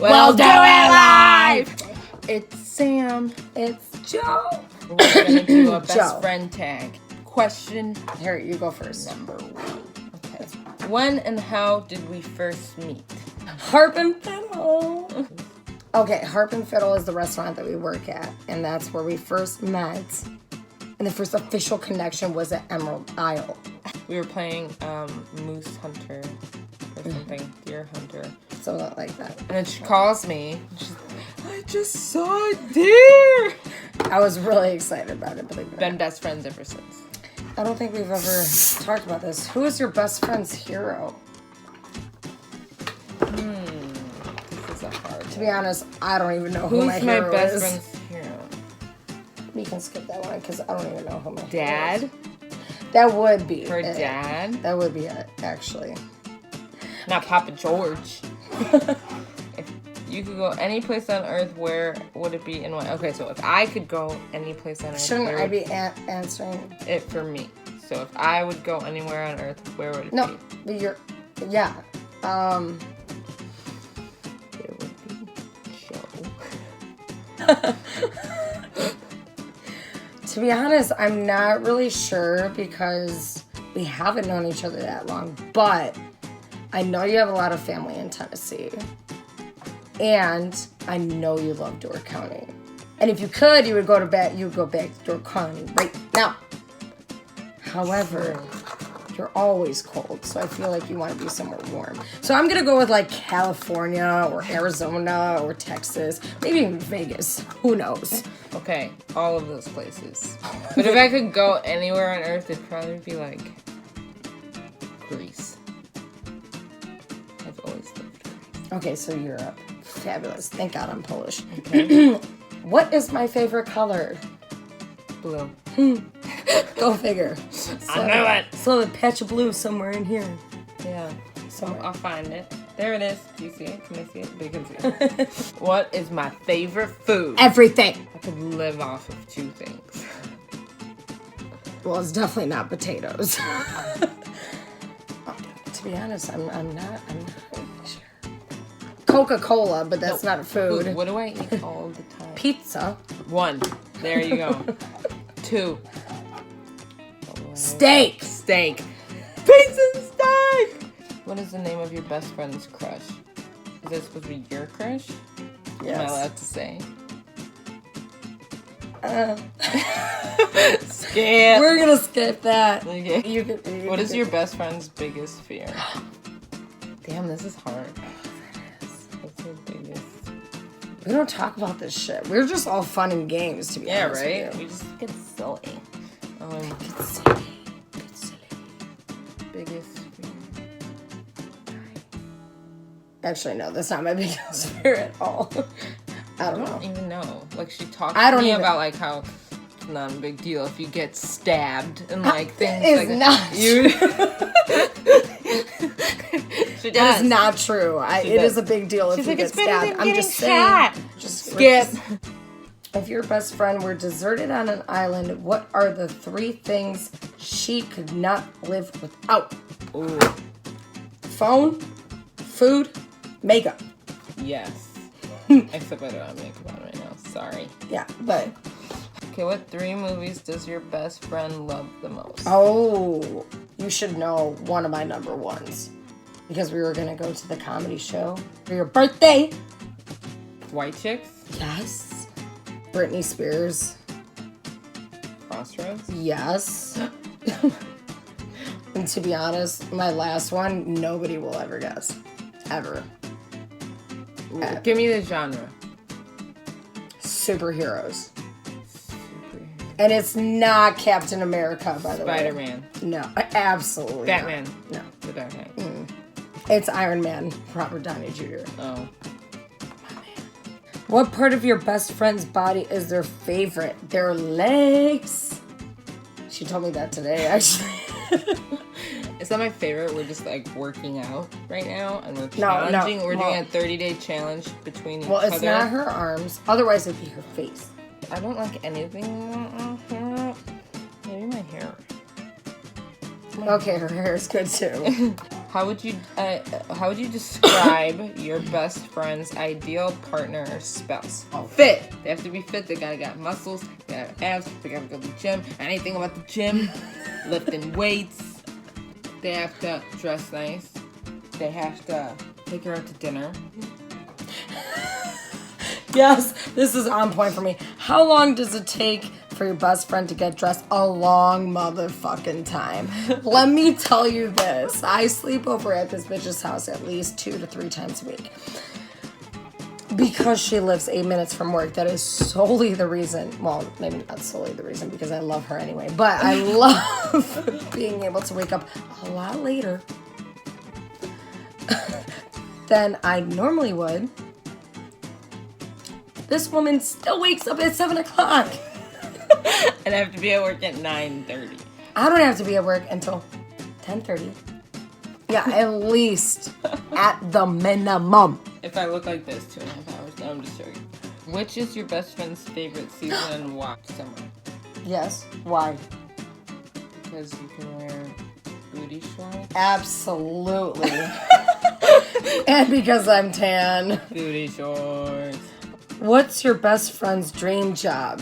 We'll do it live! It's Sam. It's Joe. We're going to do a best friend tag. Question Here, you go first. number 1. Okay. When and how did we first meet? Harp and Fiddle. Okay, Harp and Fiddle is the restaurant that we work at, and that's where we first met. And the first official connection was at Emerald Isle. We were playing Moose Hunter or something, Deer Hunter. Something like that. And then she calls me. She's I just saw a deer. I was really excited about it, believe it or Been not. best friends ever since. I don't think we've ever talked about this. Who is your best friend's hero? This is a hard To be honest, I don't even know who my Who's my hero best is. friend's hero? We can skip that one because I don't even know who my hero Dad? is. That would be Her it. dad? That would be it, actually. Not Papa George. If you could go any place on Earth, where would it be and why? Okay, so if I could go any place on Earth, Shouldn't where I would be answering? it for me? So if I would go anywhere on Earth, where would it No, be? but you're, yeah. It would be Joe. To be honest, I'm not really sure because we haven't known each other that long, but I know you have a lot of family in Tennessee. And I know you love Door County. And if you could, you would go back to Door County right now. However, you're always cold, so I feel like you want to be somewhere warm. So I'm gonna go with like California or Arizona or Texas, maybe even Vegas. Who knows? Okay, all of those places. But if I could go anywhere on Earth, it'd probably be like Greece. I've always lived Greece. Okay, so Europe. Fabulous. Thank God I'm Polish. Okay. What is my favorite color? Blue. Go figure. I knew it. So a patch of blue somewhere in here. Yeah. Somewhere. I'll find it. There it is. Do you see it? Can I see it? They can see it. What is my favorite food? Everything. I could live off of 2 things. Well, it's definitely not potatoes. To be honest, I'm not sure. Coca-Cola, but that's not a food. What do I eat all the time? Pizza. 1. There you go. 2. Steak. Steak. Pizza and steak! What is the name of your best friend's crush? Is this supposed to be your crush? Yes. Am I allowed to say? Skip. We're gonna skip that. Okay. You can What is your best friend's biggest fear? Damn, this is hard. What's your biggest? We don't talk about this shit. We're just all fun and games, to be Yeah, honest right? with We just get silly. It's silly. It's silly. Biggest fear. Actually, no, that's not my biggest fear at all. I I don't know. don't even know. Like, she talked I to don't me even- about, like, how it's not a big deal if you get stabbed and, like, things It's like that. not You... She That does. is not true. It does. is a big deal if She's you like, get it's better stabbed. than I'm getting just saying. shot. Just Skip. If your best friend were deserted on an island, what are the 3 things she could not live without? Ooh. Phone, food, makeup. Yes. Except I don't have makeup on right now. Sorry. Yeah, but Okay, what 3 movies does your best friend love the most? oh, you should know one of my number ones because we were gonna go to the comedy show for your birthday. White Chicks? Yes. Britney Spears. Crossroads? Yes. And to be honest, my last one, nobody will ever guess. Ever. Ooh, give me the genre. Superheroes. And it's not Captain America, by the way. Spider-Man. No, absolutely Batman. not. No. The Dark Knight. It's Iron Man, Robert Downey Jr. Oh. What part of your best friend's body is their favorite? Their legs. She told me that today, actually. It's not my favorite. We're just like working out right now, and we're No, challenging. We're doing well- a 30-day challenge between each Well, other. it's not her arms. Otherwise, it'd be her face. I don't like anything. Maybe my hair. Okay, her hair is good too. How would you describe your best friend's ideal partner or spouse? Oh. Fit. They have to be fit. They gotta got muscles. They gotta have abs. They gotta go to the gym. Anything about the gym. Lifting weights. They have to dress nice. They have to take her out to dinner. Yes, this is on point for me. How long does it take for your best friend to get dressed? A long motherfucking time. Let me tell you this. I sleep over at this bitch's house at least 2 to 3 times a week. Because she lives 8 minutes from work. That is solely the reason. Well, maybe not solely the reason because I love her anyway. But I love being able to wake up a lot later than I normally would. This woman still wakes up at 7 o'clock. And I have to be at work at 9:30. I don't have to be at work until 10:30. Yeah, at least at the minimum. If I look like this, 2.5 hours. No, I'm just joking. Which is your best friend's favorite season and why? Summer. Yes. Why? Because you can wear booty shorts. Absolutely. And because I'm tan. Booty shorts. What's your best friend's dream job?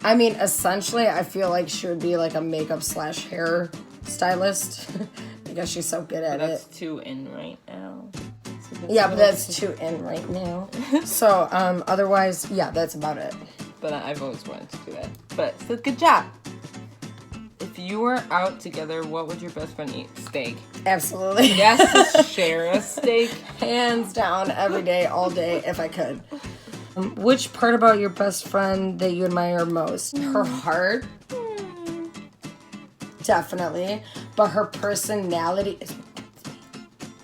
I mean, essentially, I feel like she would be like a makeup / hair stylist because she's so good at That's it. too in right now. Yeah, but that's too in right now. So, otherwise, yeah, that's about it. But I've always wanted to do that. But so good job. If you were out together, what would your best friend eat? Steak. Absolutely. Yes, share a steak. Hands down, every day, all day, if I could. Which part about your best friend that you admire most? Her heart? Definitely. But her personality is...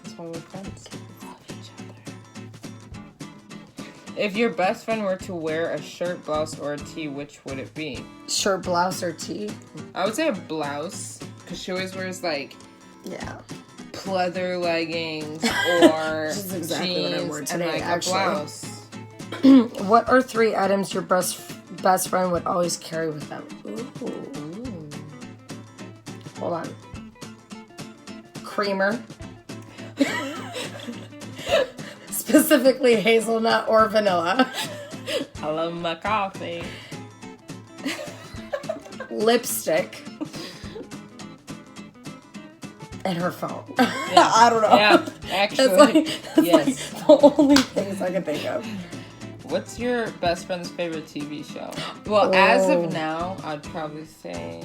That's why we're friends. We love each other. If your best friend were to wear a shirt, blouse, or a tee, which would it be? Shirt, blouse, or tee? I would say a blouse. Because she always wears, like... Yeah. Pleather leggings or Which is exactly jeans what I wore today, and like actually. a blouse. What are 3 items your best friend would always carry with them? Ooh. Hold on. Creamer. Specifically hazelnut or vanilla. I love my coffee. Lipstick. And her phone. Yeah. I don't know. Yeah, actually. That's yes. like the only things I can think of. What's your best friend's favorite TV show? Well, as of now, I'd probably say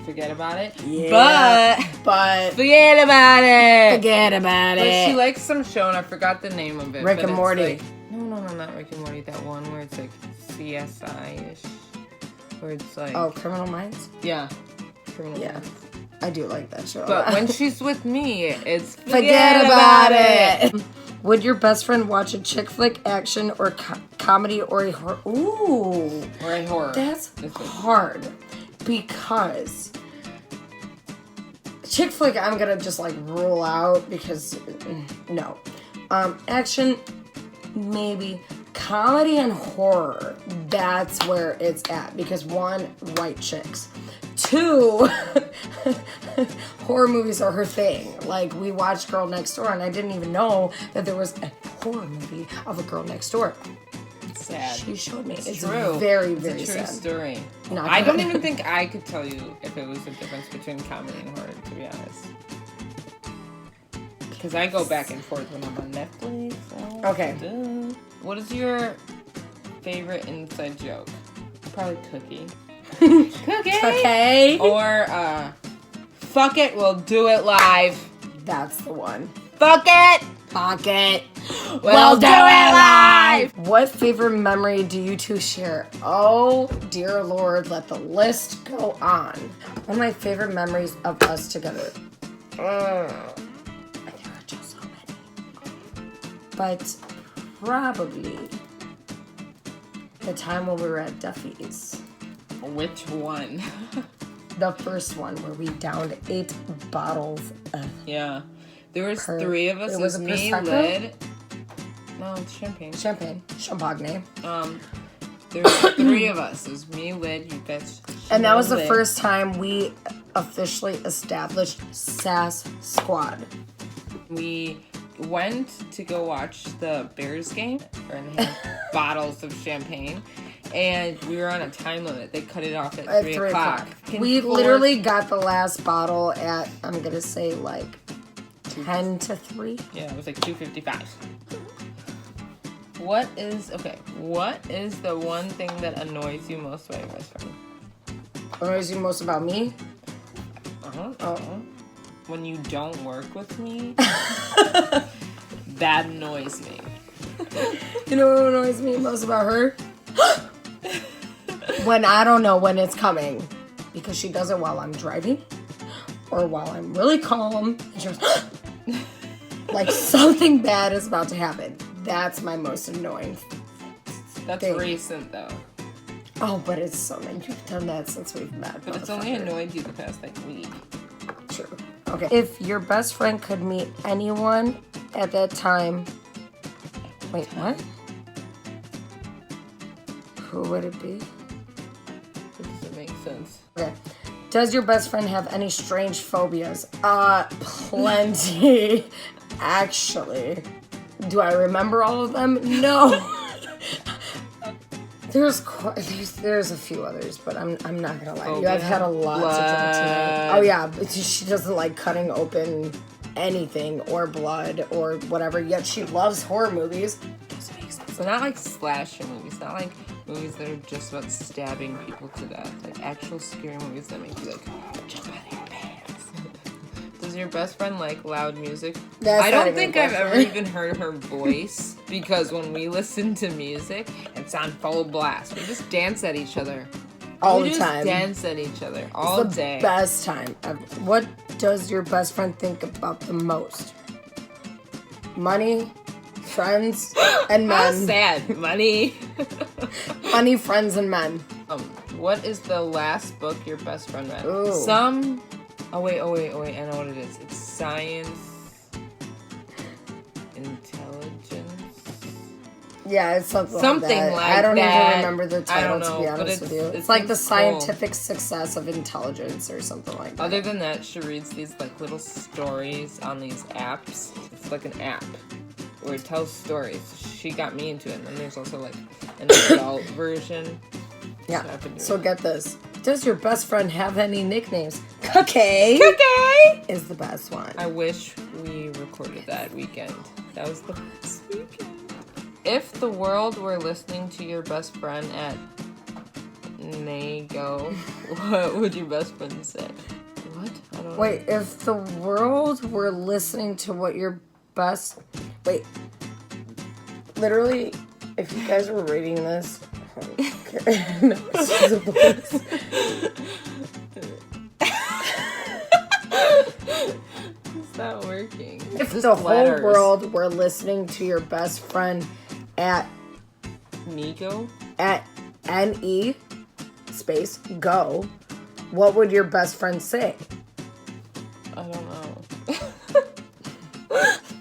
Forget About It. Yeah. But Forget About It. Forget about But it. she likes some show, and I forgot the name of it. Rick but and it's Morty. Like, no, not Rick and Morty. That one where it's like CSI-ish. Where it's like... Oh, Criminal Minds? Yeah. Criminal Yeah. Minds. I do like that show. But when she's with me, it's Forget about it. Would your best friend watch a chick flick, action, or comedy, or a horror? Ooh. Or a horror. That's hard. Because chick flick, I'm going to just like rule out because no. Action, maybe. Comedy and horror, that's where it's at. Because 1, white chicks. 2, horror movies are her thing. Like, we watched Girl Next Door, and I didn't even know that there was a horror movie of a girl next door. It's sad. She showed me. It's true. very, It's very a true sad. story. Not I don't good. even think I could tell you if it was the difference between comedy and horror, to be honest. Because I go back and forth when I'm on Netflix. Okay. What is your favorite inside joke? Probably Cookie. Cookie! Okay. Or, fuck it, we'll do it live. That's the one. Fuck it! Pocket. We'll do it live! What favorite memory do you two share? Oh, dear Lord, let the list go on. One of my favorite memories of us together. There are just so many. But probably the time when we were at Duffy's. Which one? The first one where we downed 8 bottles of... Yeah. There was 3 of us. It was a me, Prosecco? Lid. No, it's champagne. Champagne. Champagne. There was 3 of us. It was me, Lid, you bitch. And that was the first time we officially established SAS Squad. We went to go watch the Bears game, and they had bottles of champagne, and we were on a time limit. They cut it off at 3 o'clock. We literally got the last bottle at, I'm going to say, like, 10 to 3. Yeah, it was like 2:55. What is the one thing that annoys you most about your best friend? Annoys you most about me? When you don't work with me, that annoys me. You know what annoys me most about her? When I don't know when it's coming. Because she does it while I'm driving. Or while I'm really calm. And she goes, like something bad is about to happen. That's my most annoying thing. Recent, though. Oh, but it's so nice. You've done that since we've met. But it's only annoyed you the past, like, week. True. Okay. If your best friend could meet anyone at that time... Wait, what? Who would it be? That doesn't make sense. Okay. Does your best friend have any strange phobias? Plenty. Actually. Do I remember all of them? No. There's a few others, but I'm not gonna lie to you. I've had a lot to drink tonight. Oh yeah, she doesn't like cutting open anything or blood or whatever. Yet she loves horror movies. Doesn't make sense. So not like slasher movies, not like movies that are just about stabbing people to death. Like actual scary movies that make you like jump out of your pants. Does your best friend like loud music? I don't think I've ever even heard her voice because when we listen to music, it's on full blast. We just dance at each other. All the time. Dance at each other all day. Best time ever. What does your best friend think about the most? Money, friends, and men. How sad. Money. Money, friends, and men. What is the last book your best friend read? Ooh. Oh wait, I know what it is. It's science, intelligence. Yeah, it's something like that. Like I don't that. even remember the title, to be honest with you. It's like the scientific success of intelligence or something like that. Other than that, she reads these like little stories on these apps. It's like an app where it tells stories. She got me into it. And then there's also like an adult version. Yeah, so get this. Does your best friend have any nicknames? Cookie is the best one. I wish we recorded that weekend. That was the best weekend. If the world were listening to your best friend at Nago, what would your best friend say? What? I don't know. Wait, if the world were listening to what your best... Wait. Literally, if you guys were reading this... No, it's a voice. It's not working. If the whole world were listening to your best friend at Nico? At NE space go, what would your best friend say? I don't know.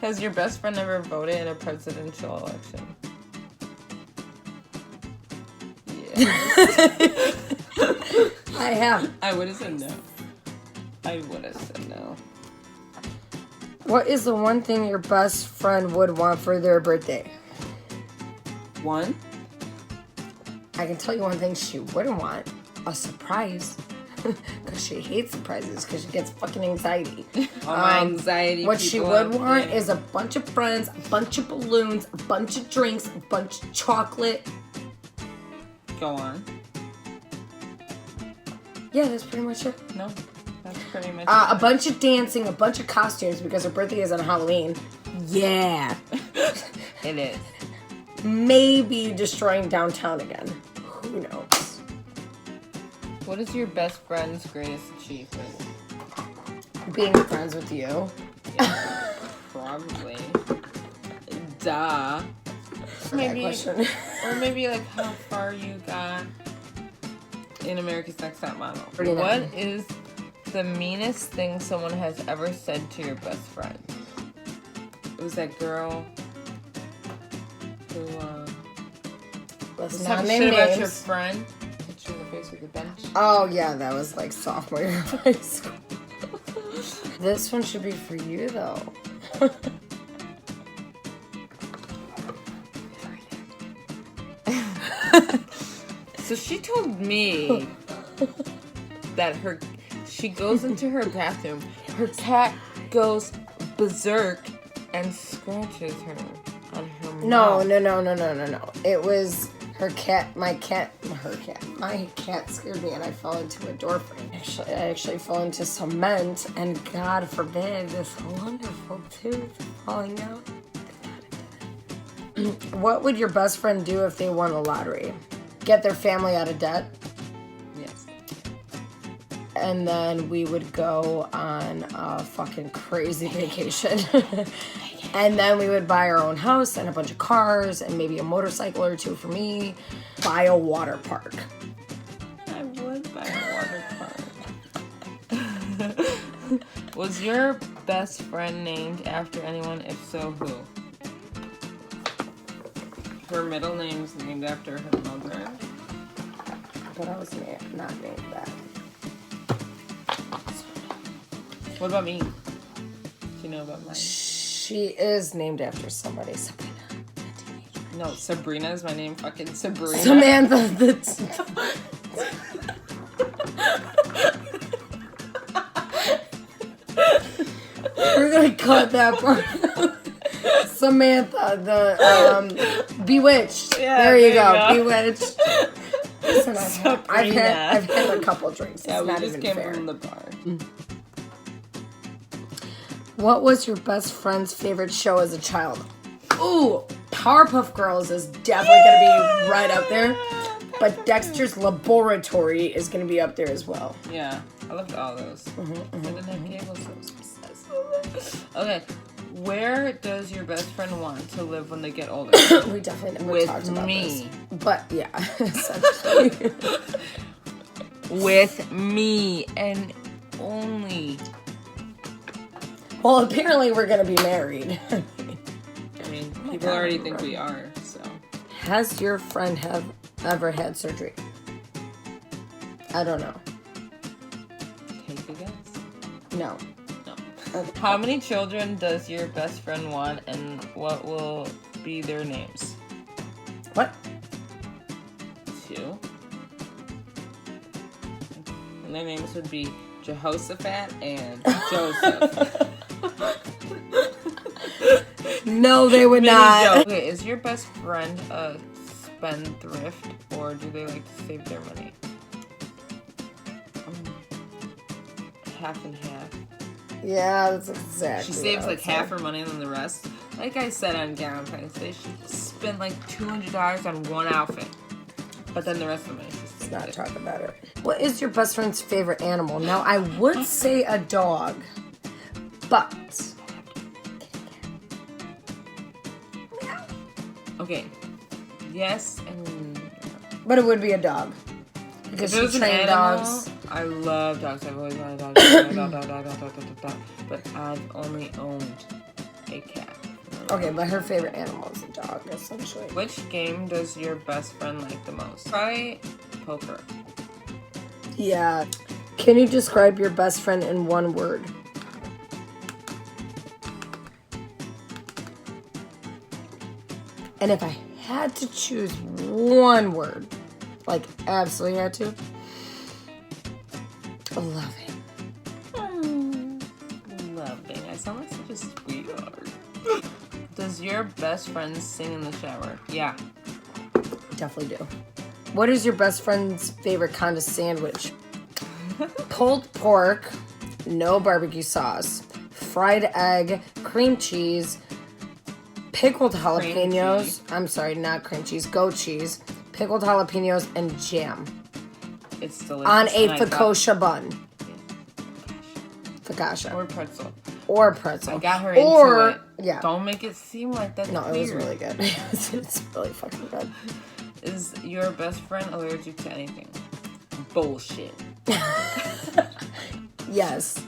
Has your best friend ever voted in a presidential election? I have. I would have said no. What is the one thing your best friend would want for their birthday? One? I can tell you one thing she wouldn't want. A surprise. Because she hates surprises because she gets fucking anxiety. My anxiety. What she would want is a bunch of friends, a bunch of balloons, a bunch of drinks, a bunch of chocolate. Go on. Yeah, that's pretty much it. No, that's pretty much it. A bunch of dancing, a bunch of costumes because her birthday is on Halloween. Yeah. It is. Maybe destroying downtown again. Who knows? What is your best friend's greatest achievement? Being friends with you. Yeah, probably. Duh. Maybe, or maybe like how far you got in America's Next Top Model. What is the meanest thing someone has ever said to your best friend? It was that girl who let's was not talking name shit names. about your friend. Hit you in the face with a bench. Oh, yeah, that was like sophomore year of high school. This one should be for you, though. So she told me that she goes into her bathroom, her cat goes berserk and scratches her on her mouth. No. It was her cat, my cat scared me and I fell into a door frame. I actually fell into cement and God forbid this wonderful tooth falling out. What would your best friend do if they won the lottery? Get their family out of debt? Yes. And then we would go on a fucking crazy vacation. And then we would buy our own house and a bunch of cars and maybe a motorcycle or two for me. Buy a water park. I would buy a water park. Was your best friend named after anyone? If so, who? Her middle name's named after her mother. But I was not named that. What about me? Do you know about mine? She is named after somebody. Sabrina. No, Sabrina is my name. Fucking Sabrina. Samantha. We're gonna cut that part. Samantha, the Bewitched. Yeah, there you go. Bewitched. Listen, I've Sabrina. had a couple drinks. Yeah, It's we not just even came fair. from the bar. What was your best friend's favorite show as a child? Ooh, Powerpuff Girls is definitely gonna be right up there. But Dexter's Laboratory is gonna be up there as well. Yeah, I loved all those. I didn't have cable, so I was obsessed with it. Okay, where does your best friend want to live when they get older? We definitely never With talked about me. this. But yeah, essentially. With me and only. Well, apparently we're gonna be married. I mean, people already think we are, so. Has your friend ever had surgery? I don't know. Take a guess. No. No. Okay. How many children does your best friend want, and what will be their names? What? 2. And their names would be Jehoshaphat and Joseph. No, they would Mini not. joke. Okay, is your best friend a spendthrift, or do they like to save their money? Half and half. Yeah, that's exactly. She saves what I like would half say. her money, and then the rest, like I said on Valentine's Day, she spent like $200 on one outfit, but then the rest of the money she Let's saved not it. talk about it. What is your best friend's favorite animal? Now, I would say a dog, but Okay, yes and. but it would be a dog because If it was she an trained animal, dogs. I love dogs. I've always wanted dogs. Dog. But I've only owned a cat. Okay, but her favorite animal is a dog, essentially. Which game does your best friend like the most? Try poker. Yeah. Can you describe your best friend in one word? And if I had to choose one word, like absolutely had to, loving. Loving. I sound like such a sweetheart. Does your best friend sing in the shower? Yeah. Definitely do. What is your best friend's favorite kind of sandwich? Pulled pork, no barbecue sauce, fried egg, cream cheese, pickled jalapenos. cheese. I'm sorry, not cream cheese, goat cheese, pickled jalapenos, and jam It's delicious. on a and I thought- focaccia bun. Or Focaccia. pretzel. Or pretzel. I got her into or, it. Yeah. Don't make it seem like that's No, it was weird. really good. It's really fucking good. Is your best friend allergic to anything? Bullshit. Yes.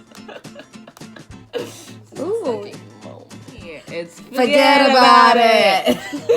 Ooh. Yeah, it's Forget about it.